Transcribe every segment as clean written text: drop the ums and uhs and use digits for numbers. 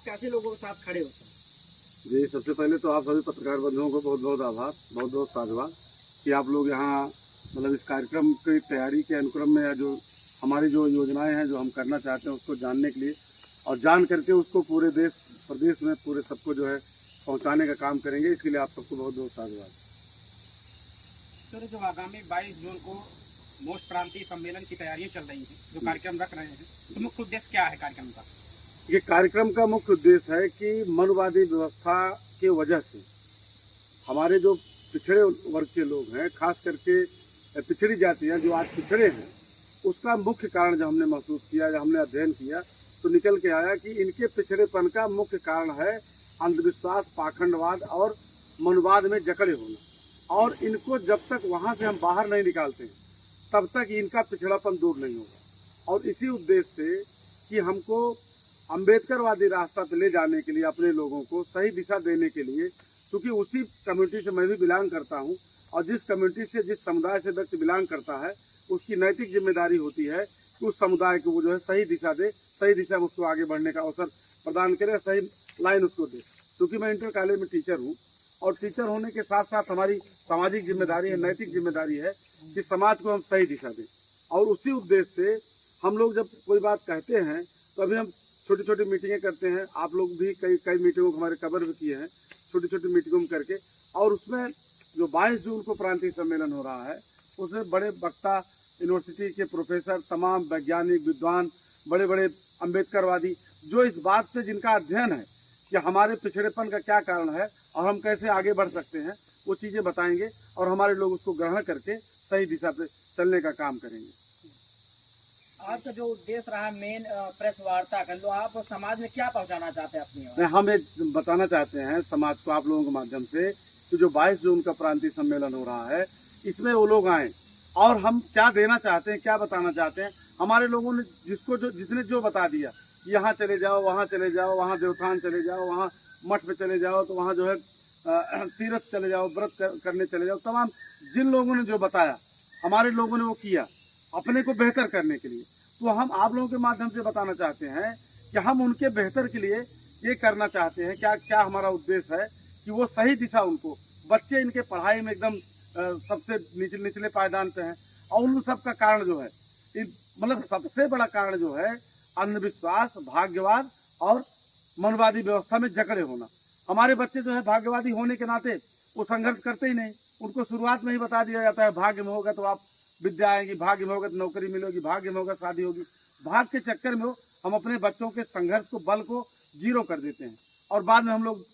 कैसे लोगों के साथ खड़े होते हैं? जी, सबसे पहले तो आप सभी पत्रकार बंधुओं को बहुत बहुत आभार, बहुत बहुत साधुवाद कि आप लोग यहाँ मतलब इस कार्यक्रम की तैयारी के अनुक्रम में जो हमारी जो योजनाएं हैं जो हम करना चाहते हैं उसको जानने के लिए और जान करके उसको पूरे देश प्रदेश में पूरे सबको जो है पहुंचाने का काम करेंगे। इसके लिए आप सबको बहुत बहुत साधुवाद। सर, जो आगामी 22 जून को मोस्ट प्रांतीय सम्मेलन की तैयारियां चल रही हैं, जो कार्यक्रम रख रहे हैं, तो मुख्य उद्देश्य क्या है कार्यक्रम का? ये कार्यक्रम का मुख्य उद्देश्य है कि मनवादी व्यवस्था के वजह से हमारे जो पिछड़े वर्ग के लोग हैं, खास करके पिछड़ी जातियां जो आज पिछड़े हैं, उसका मुख्य कारण जब हमने महसूस किया, जब हमने अध्ययन किया तो निकल के आया कि इनके पिछड़ेपन का मुख्य कारण है अंधविश्वास, पाखंडवाद और मनवाद में जकड़े होना। और इनको जब तक वहां से हम बाहर नहीं निकालते तब तक इनका पिछड़ापन दूर नहीं होगा। और इसी उद्देश्य से कि हमको अम्बेडकरवादी रास्ता पे ले जाने के लिए, अपने लोगों को सही दिशा देने के लिए, क्योंकि उसी कम्युनिटी से मैं भी बिलोंग करता हूँ और जिस कम्युनिटी से, जिस समुदाय से व्यक्ति बिलोंग करता है, उसकी नैतिक जिम्मेदारी होती है कि उस समुदाय को वो जो है सही दिशा दे, सही दिशा में उसको आगे बढ़ने का अवसर प्रदान करे, सही लाइन उसको दे। क्योंकि मैं इंटर कॉलेज में टीचर हूँ और टीचर होने के साथ साथ हमारी सामाजिक जिम्मेदारी है, नैतिक जिम्मेदारी है कि समाज को हम सही दिशा दें। और उसी उद्देश्य से हम लोग जब कोई बात कहते हैं तो अभी हम छोटी छोटी मीटिंगें करते हैं। आप लोग भी कई मीटिंगों को हमारे कवर भी किए हैं, छोटी छोटी मीटिंगों में करके। और उसमें जो 22 जून को प्रांतीय सम्मेलन हो रहा है, उसमें बड़े वक्ता, यूनिवर्सिटी के प्रोफेसर, तमाम वैज्ञानिक, विद्वान, बड़े बड़े अम्बेडकरवादी, जो इस बात से जिनका अध्ययन है कि हमारे पिछड़ेपन का क्या कारण है और हम कैसे आगे बढ़ सकते हैं, वो चीज़ें बताएंगे और हमारे लोग उसको ग्रहण करके सही दिशा पे चलने का काम करेंगे। आपका जो उद्देश्य रहा मेन प्रेस वार्ता का, तो आप समाज में क्या पहुंचाना चाहते हैं अपनी? हम एक बताना चाहते हैं समाज को, आप लोगों के माध्यम से, कि जो 22 जून का प्रांतीय सम्मेलन हो रहा है, इसमें वो लोग आए और हम क्या देना चाहते हैं, क्या बताना चाहते हैं। हमारे लोगों ने जिसने जो बता दिया, यहाँ चले जाओ, वहाँ चले जाओ, वहाँ देवथान चले जाओ, वहाँ मठ पे चले जाओ, तो वहाँ जो है तीर्थ चले जाओ, व्रत करने चले जाओ, तमाम जिन लोगों ने जो बताया, हमारे लोगों ने वो किया अपने को बेहतर करने के लिए। तो हम आप लोगों के माध्यम से बताना चाहते हैं कि हम उनके बेहतर के लिए ये करना चाहते हैं, क्या क्या हमारा उद्देश्य है कि वो सही दिशा, उनको बच्चे इनके पढ़ाई में एकदम सबसे निचले पायदान पे हैं और उन सब का कारण जो है, मतलब सबसे बड़ा कारण जो है अंधविश्वास, भाग्यवाद और मनवादी व्यवस्था में जकड़े होना। हमारे बच्चे जो है भाग्यवादी होने के नाते वो संघर्ष करते ही नहीं। उनको शुरुआत में ही बता दिया जाता है भाग्य में होगा तो आप विद्या आएगी, भाग्य में होगा तो नौकरी मिलेगी, भाग्य में होगा शादी होगी। भाग के चक्कर में हम अपने बच्चों के संघर्ष को, बल को जीरो कर देते हैं और बाद में हम लोग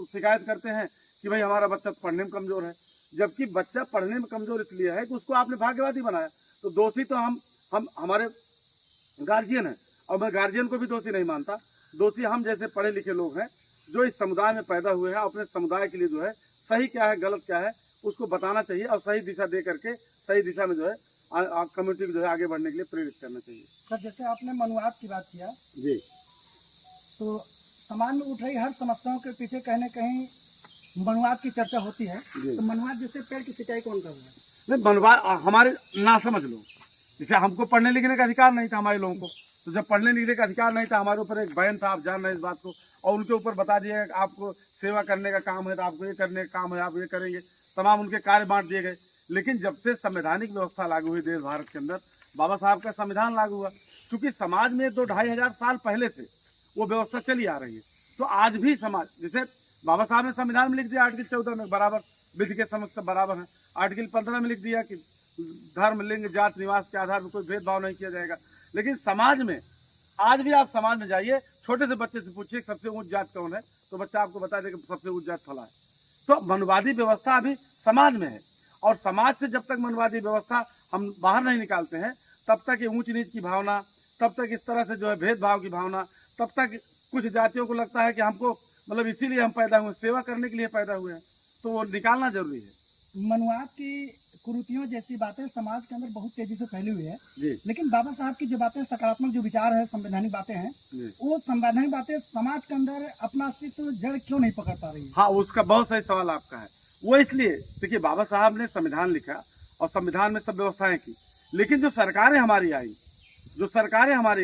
शिकायत करते हैं कि भाई हमारा बच्चा पढ़ने में कमजोर है। जबकि बच्चा पढ़ने में कमजोर इसलिए है कि उसको आपने भाग्यवादी बनाया। तो दोषी तो हम हमारे गार्जियन हैं और मैं गार्जियन को भी दोषी नहीं मानता। दोषी हम जैसे पढ़े लिखे लोग हैं जो इस समुदाय में पैदा हुए हैं। अपने समुदाय के लिए जो है सही क्या है, गलत क्या है, उसको बताना चाहिए और सही दिशा दे करके सही दिशा में जो है कम्युनिटी को जो है आगे बढ़ने के लिए प्रेरित करना चाहिए। सर, जैसे आपने मनुवाद की बात किया जी, तो समाज में उठ रही हर समस्याओं के पीछे कहीं न कहीं मनुवाद की चर्चा होती है। तो मनुवाद जैसे पेड़ की सिंचाई कौन कर रहा है? नहीं, मनुवाद हमारे ना समझ लो, जैसे हमको पढ़ने लिखने का अधिकार नहीं था हमारे लोगों को, तो जब पढ़ने लिखने का अधिकार नहीं था, हमारे ऊपर एक बैन था, आप जान रहे हैं इस बात को, और उनके ऊपर बता दिया आपको सेवा करने का काम है तो आपको ये करने का काम है, आप ये करेंगे, तमाम उनके कार्य बांट दिए गए। लेकिन जब से संवैधानिक व्यवस्था लागू हुई देश भारत के अंदर, बाबा साहब का संविधान लागू हुआ, क्योंकि समाज में 2-2.5 साल पहले से वो व्यवस्था चली आ रही है। तो आज भी समाज, जैसे बाबा साहब ने संविधान में लिख दिया आर्टिकल 14 में बराबर विधि के समक्ष बराबर है, आर्टिकल 15 में लिख दिया कि धर्म, लिंग, जात, निवास के आधार पर कोई भेदभाव नहीं किया जाएगा। लेकिन समाज में आज भी, आप समाज में जाइए, छोटे से बच्चे से पूछिए सबसे ऊंच जात कौन है, तो बच्चा आपको बता देगा सबसे ऊंच जात फला है। तो मनवादी व्यवस्था अभी समाज में है और समाज से जब तक मनवादी व्यवस्था हम बाहर नहीं निकालते हैं तब तक ये ऊंच नीच की भावना, तब तक इस तरह से जो है भेदभाव की भावना, तब तक कुछ जातियों को लगता है कि हमको मतलब इसीलिए हम पैदा हुए, सेवा करने के लिए पैदा हुए हैं, तो वो निकालना जरूरी है। मनुवाद की कुरीतियों जैसी बातें समाज के अंदर बहुत तेजी से फैली हुई है, लेकिन बाबा साहब की जो बातें, सकारात्मक जो विचार है, संवैधानिक बातें हैं, वो संवैधानिक बातें समाज के अंदर अपना अस्तित्व जड़ क्यों नहीं पकड़ पा रही है? हाँ, उसका बहुत सही सवाल आपका है। वो इसलिए, देखिए बाबा साहब ने संविधान लिखा और संविधान में सब व्यवस्थाएं की, लेकिन जो सरकारें हमारी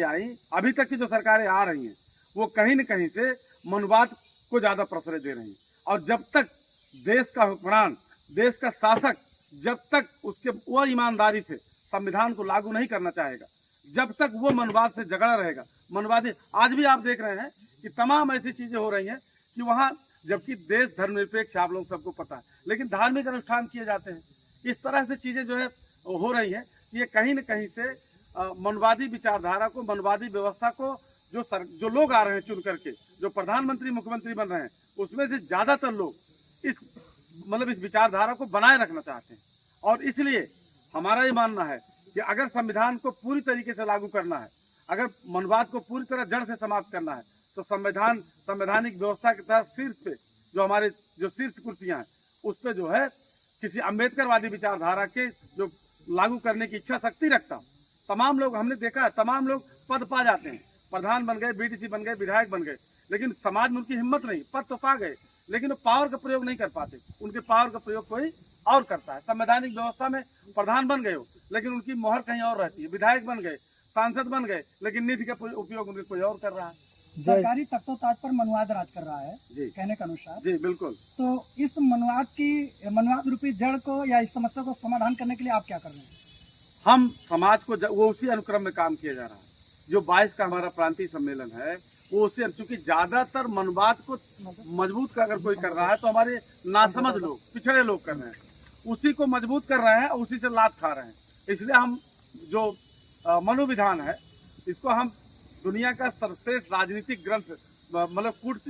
आई, अभी तक की जो सरकारें आ रही हैं, वो कहीं न कहीं से मनुवाद को ज्यादा प्रश्रय दे रही हैं। और जब तक देश का हुक्मरान, देश का शासक जब तक उसके वो ईमानदारी से संविधान को लागू नहीं करना चाहेगा, जब तक वो मनुवाद से झगड़ा रहेगा, मनुवादी आज भी आप देख रहे हैं कि तमाम ऐसी चीजें हो रही हैं कि वहाँ, जबकि देश धर्मनिरपेक्ष आप लोग सबको पता है, लेकिन धार्मिक अनुष्ठान किए जाते हैं। इस तरह से चीजें जो है हो रही है, ये कहीं न कहीं से मनुवादी विचारधारा को, मनुवादी व्यवस्था को जो लोग आ रहे हैं चुन करके, जो प्रधानमंत्री मुख्यमंत्री बन रहे हैं, उसमें से ज्यादातर लोग इस विचारधारा को बनाए रखना चाहते हैं। और इसलिए हमारा ये मानना है कि अगर संविधान को पूरी तरीके से लागू करना है, अगर मनुवाद को पूरी तरह जड़ से समाप्त करना है, तो संवैधानिक व्यवस्था के तहत शीर्ष पे जो शीर्ष कुर्सियां हैं, उस पे जो है किसी अम्बेडकरवादी विचारधारा के जो लागू करने की इच्छा शक्ति रखता हूँ। तमाम लोग हमने देखा है, तमाम लोग पद पा जाते हैं, प्रधान बन गए, बीडीसी बन गए, विधायक बन गए, लेकिन समाज में उनकी हिम्मत नहीं, पद तो पा गए लेकिन वो पावर का प्रयोग नहीं कर पाते। उनके पावर का प्रयोग कोई और करता है। संवैधानिक व्यवस्था में प्रधान बन गए हो, लेकिन उनकी मोहर कहीं और रहती है। विधायक बन गए, सांसद बन गए, लेकिन निधि का उपयोग उनके कोई और कर रहा है। सरकारी तख्तो ताज पर मनुवाद राज कर रहा है कहने के अनुसार। जी बिल्कुल। तो इस मनुवाद रूपी जड़ को या इस समस्या को समाधान करने के लिए आप क्या कर रहे हैं? हम समाज को वो उसी अनुक्रम में काम किया जा रहा है। जो 22 का हमारा प्रांतीय सम्मेलन है, वो उसे, चूंकि ज्यादातर मनुवाद को मजबूत अगर कोई कर रहा है तो हमारे नासमझ लोग, पिछड़े लोग कर रहे हैं, उसी को मजबूत कर रहे हैं, उसी से लात खा रहे हैं। इसलिए हम जो मनोविधान है, इसको हम दुनिया का सर्वश्रेष्ठ राजनीतिक ग्रंथ,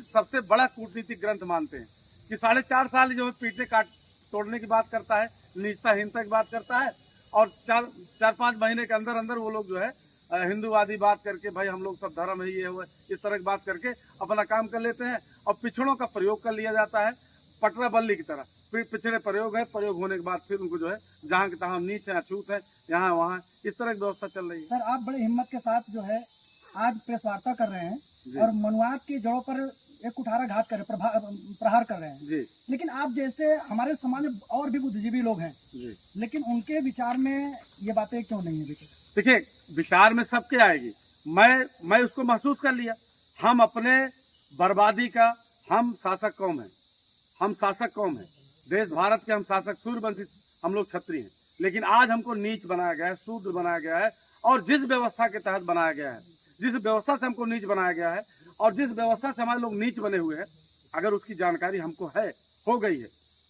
सबसे बड़ा कूटनीतिक ग्रंथ मानते हैं कि 4.5 साल जो है पीटने काट तोड़ने की बात करता है, निजता हिंसा की बात करता है, और 4-5 महीने के अंदर अंदर वो लोग जो है हिंदूवादी बात करके, भाई हम लोग सब धर्म है, ये हुआ, इस तरह की बात करके अपना काम कर लेते हैं। और पिछड़ों का प्रयोग कर लिया जाता है पटरा बल्ली की तरह। फिर पिछड़े प्रयोग है, प्रयोग होने के बाद फिर उनको जो है जहाँ के तहाँ नीच है, अछूत है, यहाँ वहाँ, इस तरह की व्यवस्था चल रही है। सर, आप बड़े हिम्मत के साथ जो है आज प्रेस वार्ता कर रहे हैं और मनुवाद की जड़ों पर एक कुठाराघात कर प्रहार कर रहे हैं जी। लेकिन आप जैसे हमारे समाज में और भी बुद्धिजीवी लोग हैं जी, लेकिन उनके विचार में ये बातें क्यों नहीं है? देखिए, विचार में सबके आएगी। मैं उसको महसूस कर लिया। हम अपने बर्बादी का, हम शासक कौम है, हम शासक कौम है, देश भारत के हम शासक, सूर्यवंशी हम लोग क्षत्रिय हैं, लेकिन आज हमको नीच बनाया गया है, शूद्र बनाया गया है। और जिस व्यवस्था के तहत बनाया गया है, जिस व्यवस्था से हमको नीच बनाया गया है, और जिस व्यवस्था से हमारे लोग नीच बने हुए हैं, अगर उसकी जानकारी हमको हो गई है,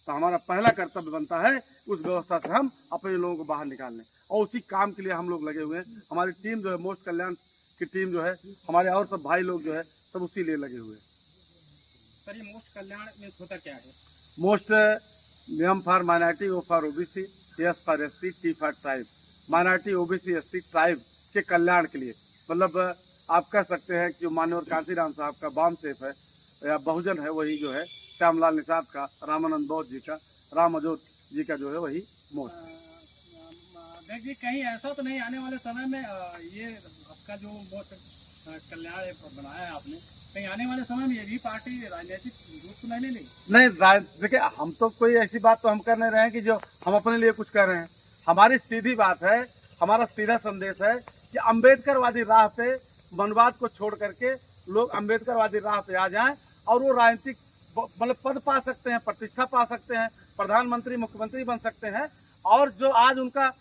तो हमारा पहला कर्तव्य बनता है उस व्यवस्था से हम अपने लोगों को बाहर निकालने, और उसी काम के लिए हम लोग लगे हुए हैं। हमारी टीम जो है, मोस्ट कल्याण की टीम जो है, हमारे और सब भाई लोग जो है, सब उसी लिए लगे हुए हैं। सर, ये मोस्ट कल्याण में होता क्या है? मोस्ट नियम for minority, O for OBC, S for ST, T for tribe. Minority, OBC, ST, tribe के कल्याण के लिए, मतलब आप कह सकते हैं कि माननीय कांशीराम साहब का बाम सेफ है या बहुजन है, वही जो है श्यामलाल निषाद का, रामानंद बौद्ध जी का, राम अजोत जी का जो है वही मोस्ट। देखिए, कहीं ऐसा तो नहीं आने वाले समय में ये आपका जो मोस्ट कल्याण बनाया है आपने, कहीं आने वाले समय में ये भी पार्टी राजनीतिक रूप तो नहीं लेगी? नहीं, देखिए, हम तो कोई ऐसी बात तो हम कर नहीं रहे हैं कि जो हम अपने लिए कुछ कर रहे हैं। हमारी सीधी बात है, हमारा सीधा संदेश है कि अम्बेडकरवादी राह पे मनवाद को छोड़ करके लोग अम्बेडकरवादी राह पे आ जाएं, और वो राजनीतिक पद पा सकते हैं, प्रतिष्ठा पा सकते हैं, प्रधानमंत्री मुख्यमंत्री बन सकते हैं। और जो आज उनका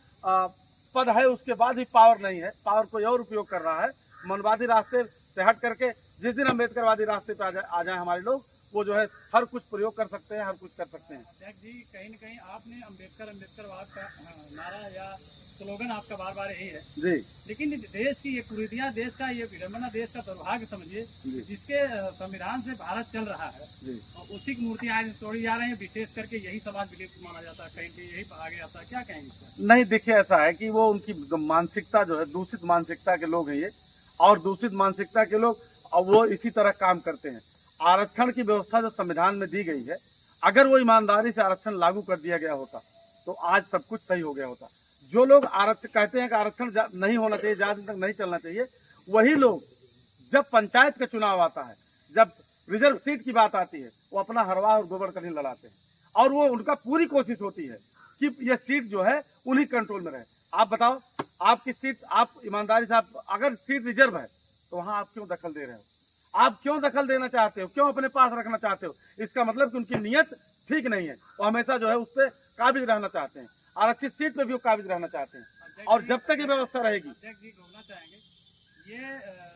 पद है, उसके बाद भी पावर नहीं है, पावर कोई और उपयोग कर रहा है, मनवादी रास्ते से हट करके जिस दिन अम्बेडकरवादी रास्ते पे आ जाए हमारे लोग, वो जो है हर कुछ प्रयोग कर सकते हैं, हर कुछ कर सकते हैं। जी, कहीं न कहीं आपने अम्बेडकरवाद का नारा या स्लोगन आपका बार बार यही है जी, लेकिन देश की ये कुरीतियां, देश का ये विडम्बना, देश का दुर्भाग्य समझिए, जिसके संविधान से भारत चल रहा है, और उसी की मूर्तियां आज तोड़ी जा रही हैं। विशेष करके यही समाज विलिप्त माना जाता है, कहीं यही आगे आता है। क्या कहेंगे? नहीं, देखिए, ऐसा है कि वो उनकी मानसिकता जो है, दूषित मानसिकता के लोग हैं ये, और दूषित मानसिकता के लोग, और वो इसी तरह काम करते हैं। आरक्षण की व्यवस्था जो संविधान में दी गई है, अगर वो ईमानदारी से आरक्षण लागू कर दिया गया होता तो आज सब कुछ सही हो गया होता। जो लोग आरक्षण कहते हैं कि आरक्षण नहीं होना चाहिए, ज्यादा दिन तक नहीं चलना चाहिए, वही लोग जब पंचायत का चुनाव आता है, जब रिजर्व सीट की बात आती है, वो अपना हरवा और गोबर कहीं लड़ाते हैं, और वो उनका पूरी कोशिश होती है कि ये सीट जो है उन्हीं कंट्रोल में रहे। आप बताओ, आपकी सीट, आप ईमानदारी से, आप अगर सीट रिजर्व है तो वहां आप क्यों दखल दे रहे हो? आप क्यों दखल देना चाहते हो, क्यों अपने पास रखना चाहते हो? इसका मतलब कि उनकी नीयत ठीक नहीं है। वो हमेशा जो है उससे काबिज रहना चाहते हैं, आरक्षित सीट पे भी वो काबिज रहना चाहते हैं। और जब तक ये व्यवस्था रहेगी, अध्यक्ष जी बोलना चाहेंगे ये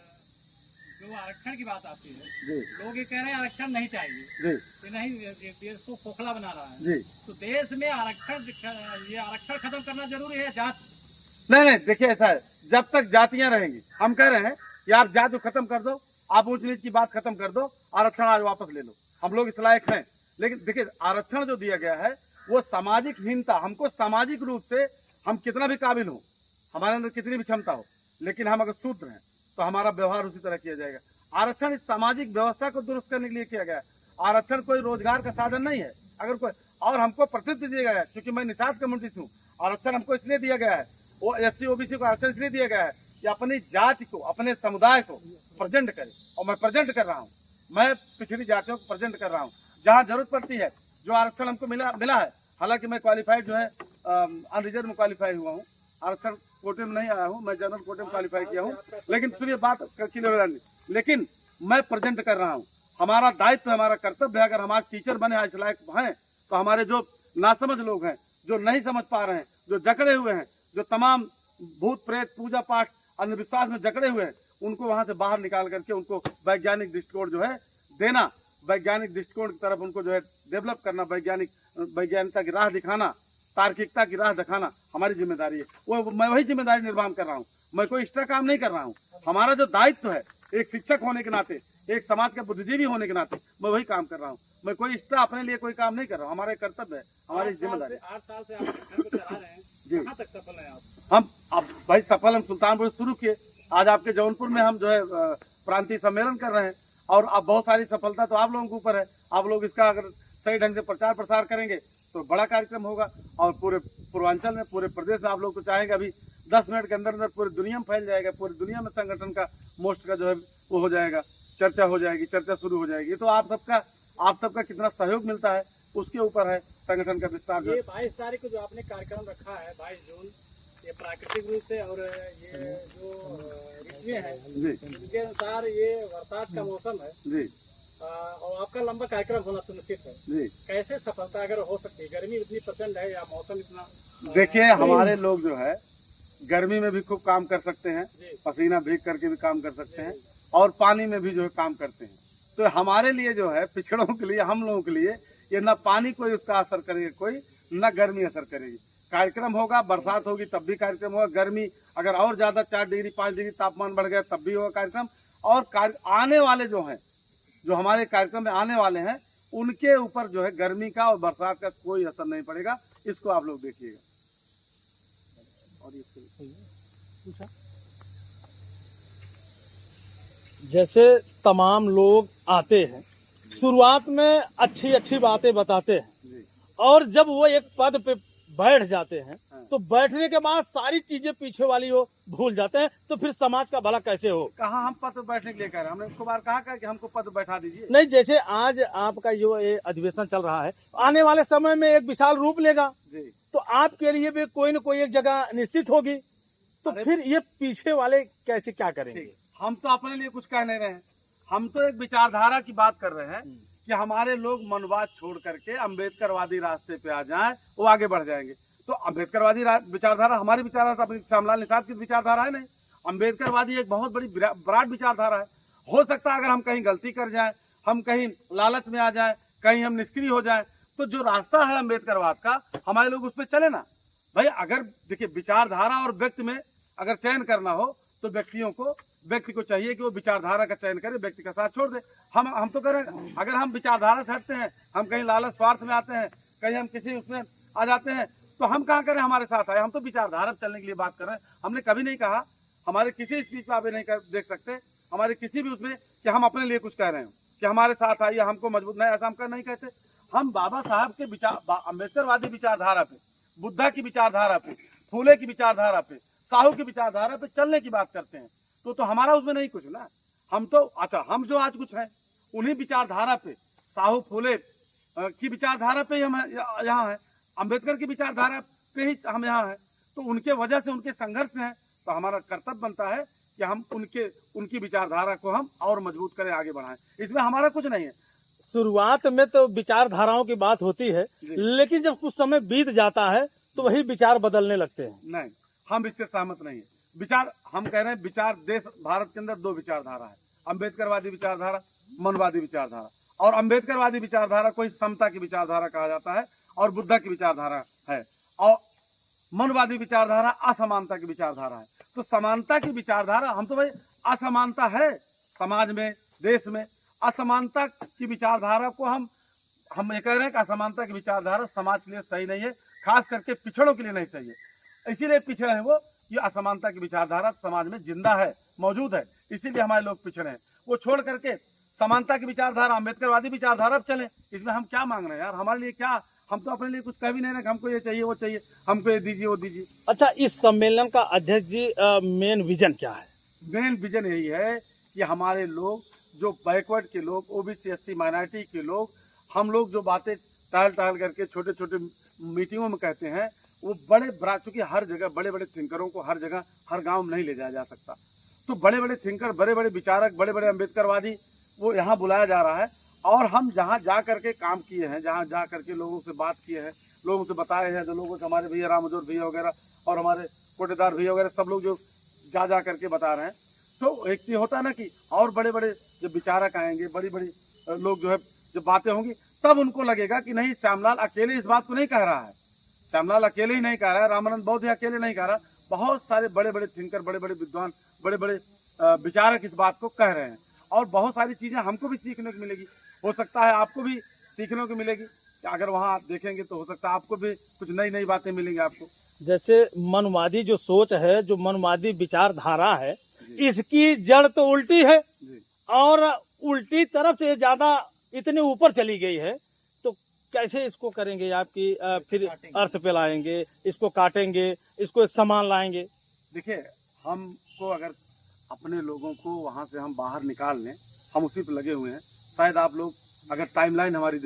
जो आरक्षण की बात आती है, जी लोग ये कह रहे हैं आरक्षण नहीं चाहिए, जी कि नहीं ये देश को खोखला बना रहा है। जी तो देश में ये आरक्षण खत्म करना जरूरी है, जात? नहीं, देखिए ऐसा है, जब तक जातियां रहेंगी, हम कह रहे हैं कि आप जाति को खत्म कर दो, आप ऊंच नीच की बात खत्म कर दो, आरक्षण आज वापस ले लो, हम लोग इस लायक हैं। लेकिन देखिए आरक्षण जो दिया गया है वो सामाजिक हीनता, हमको सामाजिक रूप से हम कितना भी काबिल हो, हमारे अंदर कितनी भी क्षमता हो, लेकिन हम अगर शूद्र हैं तो हमारा व्यवहार उसी तरह किया जाएगा। आरक्षण इस सामाजिक व्यवस्था को दुरुस्त करने के लिए किया गया है। आरक्षण कोई रोजगार का साधन नहीं है। अगर कोई और हमको प्रतिनिधि दिया गया है, क्योंकि मैं निषाद कम्युनिटी से हूँ, आरक्षण हमको इसलिए दिया गया है, वो SC OBC को आरक्षण इसलिए दिया गया है कि अपनी जाति को, अपने समुदाय को प्रेजेंट करे, और मैं प्रेजेंट कर रहा हूँ। मैं पिछड़ी जातियों को प्रेजेंट कर रहा हूँ। जहाँ जरूरत पड़ती है, जो आरक्षण हमको मिला है, हालांकि मैं क्वालिफाइड जो है अनरिजर्व में क्वालिफाई हुआ हूँ, आरक्षण कोटे में नहीं आया हूँ, मैं जनरल कोटे में क्वालिफाई किया हूँ। लेकिन सुनिए बात क्लियर, लेकिन मैं प्रेजेंट कर रहा हूँ। हमारा दायित्व, हमारा कर्तव्य है। अगर हमारे टीचर बने आज लायक हैं, तो हमारे जो नासमझ लोग हैं, जो नहीं समझ पा रहे हैं, जो जकड़े हुए हैं, जो तमाम भूत प्रेत पूजा पाठ अंधविश्वास में जकड़े हुए हैं, उनको वहां से बाहर निकाल करके उनको वैज्ञानिक दृष्टिकोण जो है देना, वैज्ञानिक दृष्टिकोण की तरफ उनको जो है डेवलप करना, वैज्ञानिकता की राह दिखाना, तार्किकता की राह दिखाना हमारी जिम्मेदारी है। वो मैं वही जिम्मेदारी निर्वाह कर रहा हूँ। मैं कोई एक्स्ट्रा काम नहीं कर रहा हूँ। हमारा जो दायित्व है, एक शिक्षक होने के नाते, एक समाज का बुद्धिजीवी होने के नाते, मैं वही काम कर रहा हूँ। मैं कोई एक्स्ट्रा अपने लिए कोई काम नहीं कर रहा हूँ। हमारा कर्तव्य है, हमारी जिम्मेदारी। 8 साल से आप घर को चला रहे हैं, जी। कहाँ तक सफल है आप? हम अब भाई सफल हम सुल्तानपुर शुरू किए, आज आपके जौनपुर में हम जो है प्रांतीय सम्मेलन कर रहे हैं, और अब बहुत सारी सफलता तो आप लोगों के ऊपर है। आप लोग इसका अगर सही ढंग से प्रचार प्रसार करेंगे तो बड़ा कार्यक्रम होगा, और पूरे पूर्वांचल में, पूरे प्रदेश में आप लोग तो चाहेंगे अभी 10 मिनट के अंदर अंदर पूरी दुनिया में फैल जाएगा, पूरी दुनिया में संगठन का मोस्ट का जो है वो हो जाएगा, चर्चा हो जाएगी, चर्चा शुरू हो जाएगी। तो आप सबका कितना सहयोग मिलता है उसके ऊपर है संगठन का विस्तार। ये 22 तारीख को जो आपने कार्यक्रम रखा है, 22 जून, ये प्राकृतिक रूप से, और ये जो ऋतुएं हैं उनके अनुसार ये बरसात का मौसम है जी, और आपका लंबा कार्यक्रम होना सुनिश्चित है जी। कैसे सफलता अगर हो सकती है? गर्मी इतनी प्रचंड है या मौसम इतना? देखिए हमारे लोग जो है गर्मी में भी खूब काम कर सकते हैं, पसीना भीग करके भी काम कर सकते हैं, और पानी में भी जो है काम करते हैं। तो हमारे लिए जो है पिछड़ों के लिए, हम लोगों के लिए ये ना पानी कोई उसका असर करेगा, कोई ना गर्मी असर करेगी। कार्यक्रम होगा, बरसात होगी तब भी कार्यक्रम होगा, गर्मी अगर और ज्यादा 4 डिग्री 5 डिग्री तापमान बढ़ गया तब भी होगा कार्यक्रम। और आने वाले जो हैं, जो हमारे कार्यक्रम में आने वाले हैं, उनके ऊपर जो है गर्मी का और बरसात का कोई असर नहीं पड़ेगा। इसको आप लोग देखिएगा। और जैसे तमाम लोग आते हैं, शुरुआत में अच्छी अच्छी बातें बताते हैं, और जब वो एक पद पे बैठ जाते हैं तो बैठने के बाद सारी चीजें पीछे वाली वो भूल जाते हैं। तो फिर समाज का भला कैसे हो? कहाँ हम पद बैठने के लिए कह रहे हैं? हमने एक बार कहा कि हमको पद बैठा दीजिए। नहीं, जैसे आज आपका जो ये अधिवेशन चल रहा है, आने वाले समय में एक विशाल रूप लेगा, तो आपके लिए भी कोई न कोई एक जगह निश्चित होगी। तो फिर ये पीछे वाले कैसे क्या करेंगे? हम तो अपने लिए कुछ कह नहीं रहे हैं, हम तो एक विचारधारा की बात कर रहे हैं कि हमारे लोग मनवाद छोड़ करके अम्बेडकरवादी रास्ते पे आ जाएं, वो आगे बढ़ जाएंगे। तो अम्बेडकरवादी विचारधारा हमारी विचारधारा, अपनी श्यामलाल निषाद की विचारधारा है नहीं। अम्बेडकरवादी एक बहुत बड़ी विराट विचारधारा है। हो सकता है अगर हम कहीं गलती कर जाएं, हम कहीं लालच में आ जाएं, कहीं हम निष्क्रिय हो जाएं, तो जो रास्ता है अम्बेडकरवाद का, हमारे लोग उस पर चले ना भाई। अगर देखिए विचारधारा और व्यक्ति में अगर चयन करना हो तो व्यक्ति को चाहिए कि वो विचारधारा का चयन करे, व्यक्ति का साथ छोड़ दे। हम तो करें, अगर हम विचारधारा से हटते हैं, हम कहीं लालच स्वार्थ में आते हैं, कहीं हम किसी उसमें आ जाते हैं, तो हम कहाँ करें हमारे साथ आए? हम तो विचारधारा चलने के लिए बात कर रहे हैं। हमने कभी नहीं कहा, हमारे किसी स्पीच में आप नहीं देख सकते हमारे किसी भी उसमें कि हम अपने लिए कुछ कह रहे हैं कि हमारे साथ आइए, हमको मजबूत नहीं, ऐसा हम कर नहीं कहते। हम बाबा साहब के अम्बेडकरवादी विचारधारा पे, बुद्धा की विचारधारा पे, फूले की विचारधारा पे, साहू की विचारधारा पे चलने की बात करते हैं। तो हमारा उसमें नहीं कुछ ना। हम तो अच्छा, हम जो आज कुछ हैं उन्हीं विचारधारा पे, साहू फूले की विचारधारा पे हम यहाँ हैं, अम्बेडकर की विचारधारा पे ही हम यहाँ हैं। तो उनके वजह से, उनके संघर्ष हैं, तो हमारा कर्तव्य बनता है कि हम उनकी विचारधारा को हम और मजबूत करें, आगे बढ़ाएं। इसमें हमारा कुछ नहीं है। शुरुआत में तो विचारधाराओं की बात होती है, लेकिन जब कुछ समय बीत जाता है तो वही विचार बदलने लगते हैं। नहीं, हम इससे सहमत नहीं है। विचार, हम कह रहे हैं विचार, देश भारत के अंदर दो विचारधारा है, अम्बेडकरवादी विचारधारा, मनवादी विचारधारा। और अम्बेडकरवादी विचारधारा को ही समता की विचारधारा कहा जाता है और बुद्धा की विचारधारा है, और मनवादी विचारधारा असमानता की विचारधारा है। तो समानता की विचारधारा, हम तो भाई असमानता है समाज में, देश में, असमानता की विचारधारा को हम ये कह रहे हैं कि असमानता की विचारधारा समाज के लिए सही नहीं है, खास करके पिछड़ों के लिए नहीं सही है। इसीलिए पिछड़े हैं वो, ये असमानता की विचारधारा समाज में जिंदा है, मौजूद है, इसीलिए हमारे लोग पिछड़े हैं। वो छोड़ करके समानता की विचारधारा, अम्बेडकरवादी विचारधारा चले, इसमें हम क्या मांग रहे हैं यार? हमारे लिए क्या, हम तो अपने लिए कुछ कह भी नहीं रहे कि हमको ये चाहिए वो चाहिए, हमको ये दीजिए वो दीजिए। अच्छा, इस सम्मेलन का अध्यक्ष जी मेन विजन क्या है? मेन विजन यही है कि हमारे लोग, जो बैकवर्ड के लोग, ओबीसी एससी माइनॉरिटी के लोग, हम लोग जो बातें टहल करके छोटे छोटे मीटिंगों में कहते हैं, वो चूंकि हर जगह बड़े बड़े थिंकरों को हर जगह हर गांव में नहीं ले जाया जा सकता, तो बड़े बड़े थिंकर, बड़े बड़े विचारक, बड़े बड़े अम्बेडकरवादी वो यहाँ बुलाया जा रहा है। और हम जहाँ जा करके काम किए हैं, जहाँ जा करके लोगों से बात किए हैं, लोगों से बताए हैं, जो लोगों से हमारे भैया रामजोर भैया वगैरह और हमारे कोटेदार भैया वगैरह सब लोग जो जा करके बता रहे हैं, तो एक चीज होता है ना कि और बड़े बड़े जब विचारक आएंगे, बड़ी बड़ी लोग जो है जब बातें होंगी, तब उनको लगेगा कि नहीं, श्यामलाल अकेले इस बात को नहीं कह रहा है, श्यामलाल अकेले ही नहीं कह रहा है, रामानंद बौद्ध ही अकेले नहीं कह रहा, बहुत सारे बड़े बड़े थिंकर, बड़े बड़े विद्वान, बड़े बड़े विचारक इस बात को कह रहे हैं। और बहुत सारी चीजें हमको भी सीखने को मिलेगी, हो सकता है आपको भी सीखने को मिलेगी, अगर वहाँ देखेंगे तो हो सकता है आपको भी कुछ नई नई बातें मिलेंगी आपको। जैसे मनवादी जो सोच है, जो मनवादी विचारधारा है, इसकी जड़ तो उल्टी है और उल्टी तरफ से ज्यादा इतने ऊपर चली गई है, तो कैसे इसको करेंगे आपकी? फिर अर्थ पे लाएंगे, इसको काटेंगे, इसको एक समान लाएंगे। देखिए, हमको अगर अपने लोगों को वहाँ से हम बाहर निकाल लें, हम उसी पे लगे हुए हैं। शायद आप लोग अगर टाइमलाइन हमारी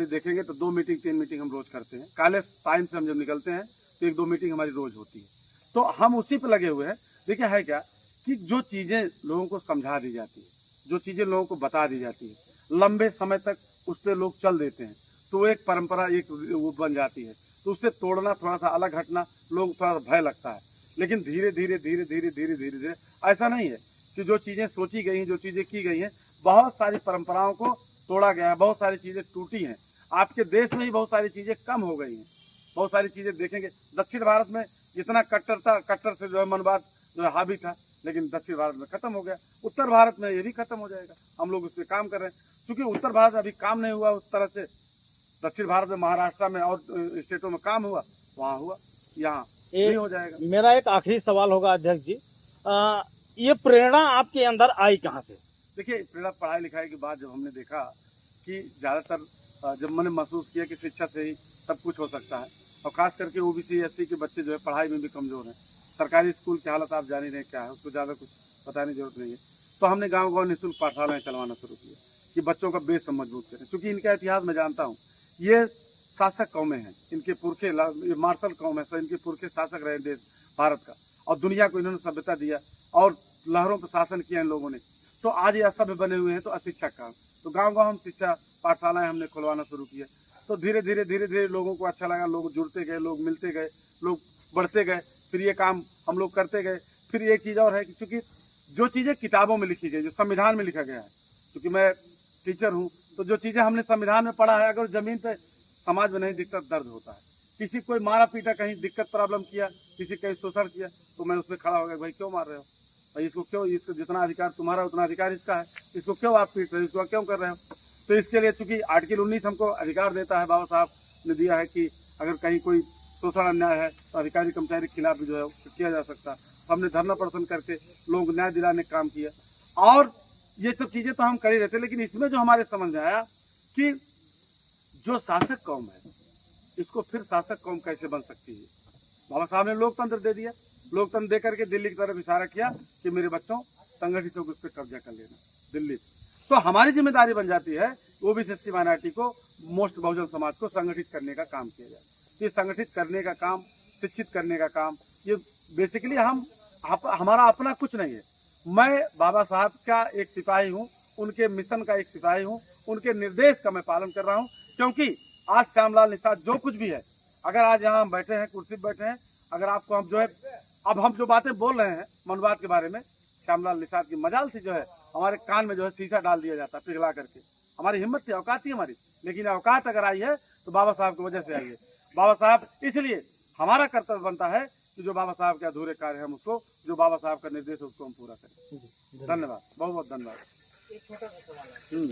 देखेंगे तो 2 मीटिंग 3 मीटिंग हम रोज करते हैं। काले टाइम से हम जब निकलते हैं तो 1-2 मीटिंग हमारी रोज होती है, तो हम उसी पे लगे हुए हैं। देखिए है क्या कि जो चीजें लोगों को समझा दी जाती है, जो चीजें लोगों को बता दी जाती है, लंबे समय तक उस पर लोग चल देते हैं, तो एक परंपरा, एक वो बन जाती है, तो उससे तोड़ना, थोड़ा सा अलग हटना, लोग थोड़ा भय लगता है। लेकिन धीरे धीरे ऐसा नहीं है कि जो चीजें सोची गई हैं, जो चीजें की गई हैं, बहुत सारी परंपराओं को तोड़ा गया है, बहुत सारी चीजें टूटी हैं। आपके देश में ही बहुत सारी चीजें कम हो गई हैं, बहुत सारी चीजें देखेंगे। दक्षिण भारत में इतना कट्टर से जो है मनवाद जो है हावी था, लेकिन दक्षिण भारत में खत्म हो गया। उत्तर भारत में ये भी खत्म हो जाएगा, हम लोग उस पर काम कर रहे हैं। क्योंकि उत्तर भारत में अभी काम नहीं हुआ उस तरह से, दक्षिण भारत में, महाराष्ट्र में और स्टेटों में काम हुआ, वहाँ हुआ, यहाँ नहीं हो जाएगा। मेरा एक आखिरी सवाल होगा अध्यक्ष जी, ये प्रेरणा आपके अंदर आई कहाँ से? देखिए, प्रेरणा पढ़ाई लिखाई के बाद जब हमने देखा कि ज़्यादातर जब मैंने महसूस किया कि शिक्षा से ही सब कुछ हो सकता है, और खास करके ओबीसी एससी के बच्चे जो है पढ़ाई में भी कमज़ोर हैं। सरकारी स्कूल की हालत आप जान ही रहे क्या है, उसको ज़्यादा कुछ बताने की जरूरत नहीं है। तो हमने गाँव निःशुल्क पाठशालाएँ चलवाना शुरू किया कि बच्चों का बेस हम मजबूत करें। क्योंकि इनका इतिहास मैं जानता हूँ, ये शासक कौमें हैं, इनके पुरखे मार्शल कौम है, तो इनके पुरखे शासक रहे देश भारत का, और दुनिया को इन्होंने सभ्यता दिया और लहरों पर शासन किया इन लोगों ने। तो आज ये असभ्य बने हुए हैं, तो अशिक्षक का, तो गांव हम शिक्षा पाठशालाएं हमने खुलवाना शुरू किया। तो धीरे धीरे लोगों को अच्छा लगा, लोग जुड़ते गए, लोग मिलते गए, लोग बढ़ते गए, फिर ये काम हम लोग करते गए। फिर एक चीज़ और है कि चूँकि जो चीज़ें किताबों में लिखी गई, जो संविधान में लिखा गया है, क्योंकि मैं टीचर हूँ, तो जो चीज़ें हमने संविधान में पढ़ा है, अगर ज़मीन पर समाज में नहीं दिक्कत, दर्द होता है। किसी कोई मारा पीटा, कहीं दिक्कत प्रॉब्लम किया, किसी कहीं शोषण किया, तो मैं उसमें खड़ा हो गया, भाई क्यों मार रहे हो, भाई इसको क्यों, इसको जितना अधिकार तुम्हारा उतना अधिकार इसका है, इसको क्यों आप पीट रहे हो, इसको क्यों कर रहे हो। तो इसके लिए चूंकि आर्टिकल 19 हमको अधिकार देता है, बाबा साहब ने दिया है कि अगर कहीं कोई शोषण अन्याय है तो अधिकारी कर्मचारी के खिलाफ भी जो है किया जा सकता है। हमने धरना प्रदर्शन करके लोगों को न्याय दिलाने का काम किया, और ये सब चीज़ें तो हम कर ही रहते। लेकिन इसमें जो हमारे समझ में आया कि जो शासक कौम है, इसको फिर शासक कौम कैसे बन सकती है। बाबा साहब ने लोकतंत्र दे दिया, लोकतंत्र दे करके दिल्ली की तरफ इशारा किया कि मेरे बच्चों संगठित होकर उस पर कब्जा कर लेना दिल्ली। तो हमारी जिम्मेदारी बन जाती है ओबीसी एससी माइनॉरिटी को, मोस्ट बहुजन समाज को संगठित करने का काम किया जाए। ये संगठित करने का काम, शिक्षित करने का काम, ये बेसिकली हम हमारा अपना कुछ नहीं है। मैं बाबा साहब का एक सिपाही हूँ, उनके मिशन का एक सिपाही हूँ, उनके निर्देश का मैं पालन कर रहा हूँ। क्योंकि आज श्यामलाल निषाद जो कुछ भी है, अगर आज यहाँ हम बैठे हैं, कुर्सी पर बैठे हैं, अगर आपको हम जो है अब हम जो बातें बोल रहे हैं मनुवाद के बारे में, श्यामलाल निषाद की मजाल से जो है हमारे कान में जो है शीशा डाल दिया जाता है पिघला करके। हमारी हिम्मत थी, औकात थी हमारी, लेकिन औकात अगर आई है तो बाबा साहब की वजह से आई है। बाबा साहब, इसलिए हमारा कर्तव्य बनता है कि जो बाबा साहब के अधूरे कार्य हम उसको, जो बाबा साहब का निर्देश है उसको हम पूरा करें। धन्यवाद, बहुत बहुत धन्यवाद। एक छोटा सा सवाल है।